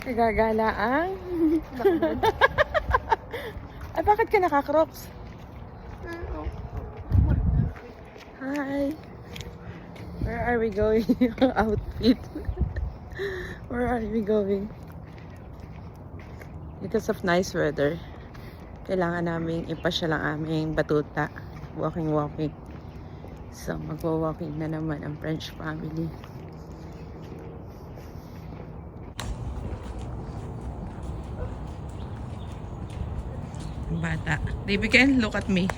Nagagala ang... Ay, bakit ka naka-crocs? Hi! Where are we going? Outfit. Where are we going? Because of nice weather, kailangan namin ipasya lang aming batuta. Walking. So, magwa-walking na naman ang French family. Bata. Baby Ken, look at me.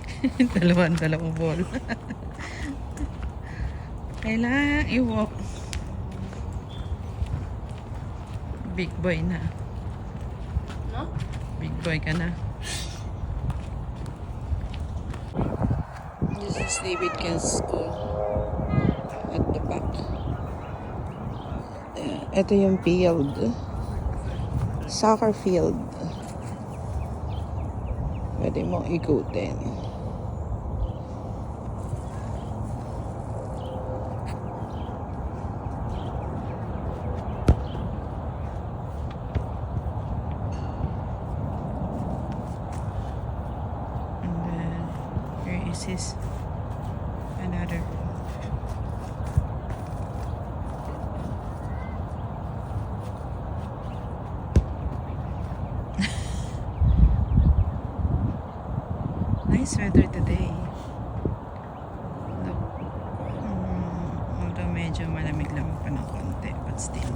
dalawang ball. Kailangan i-walk. Big boy na. No? Big boy ka na. This is David Ken's school. At the back. Ito yung field. Soccer field. Pwede mo ikutin. And then here is his another. Nice weather today. Look. Although medyo malamig-lamig pa ng konti, but still.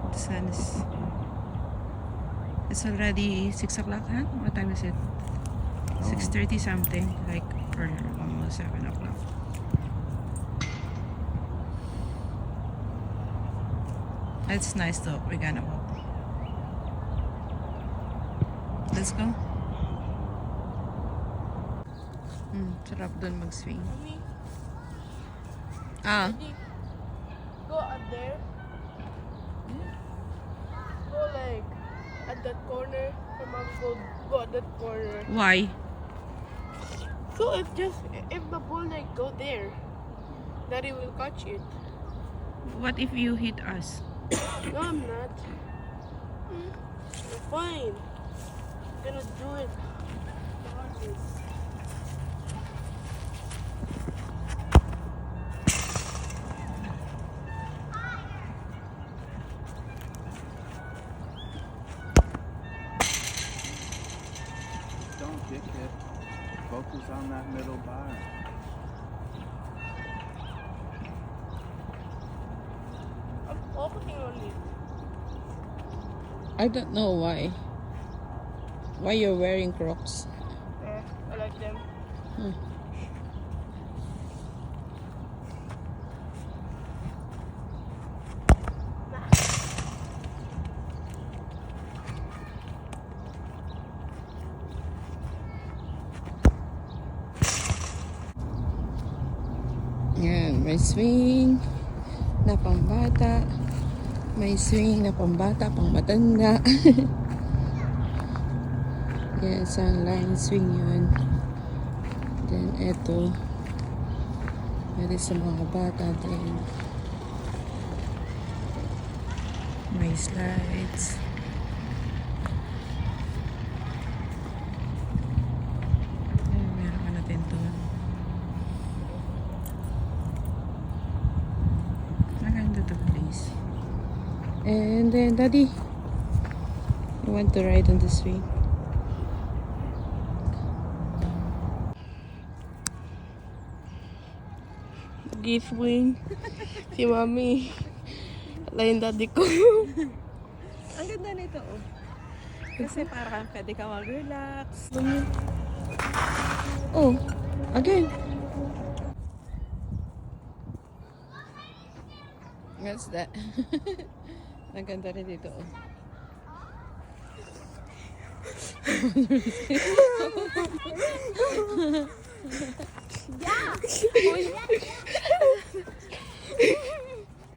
The sun is... It's already 6 o'clock, huh? What time is it? 6:30 something, like for almost 7 o'clock. It's nice though. We're gonna walk. Let's go. Sarap dun mag-swing. Mommy, Ah, go up there. Go like at that corner. Your mom go at that corner. why? So if the ball like go there, Daddy will catch it. What if you hit us? No, I'm not. You're fine. I'm gonna do it. Don't get hit. Focus on that middle bar. I'm focusing on it. I don't know why. Why you're wearing Crocs? I like them. Yan, may swing na pambata. May swing na pambata, pang matanda. Yan, sunline swing yun. Then, eto. Pwede sa mga bata din. May slides. Ayan, meron ka natin to. Maganda to place. And then, Daddy, you want to ride on the swing? Swing. Si Mami. Wala yung daddy ko. Ang ganda nito, oh. Kasi parang pwede ka mag-relax. Oh, again. What's that? Ang ganda rin dito, oh. Yeah. Oh, yeah.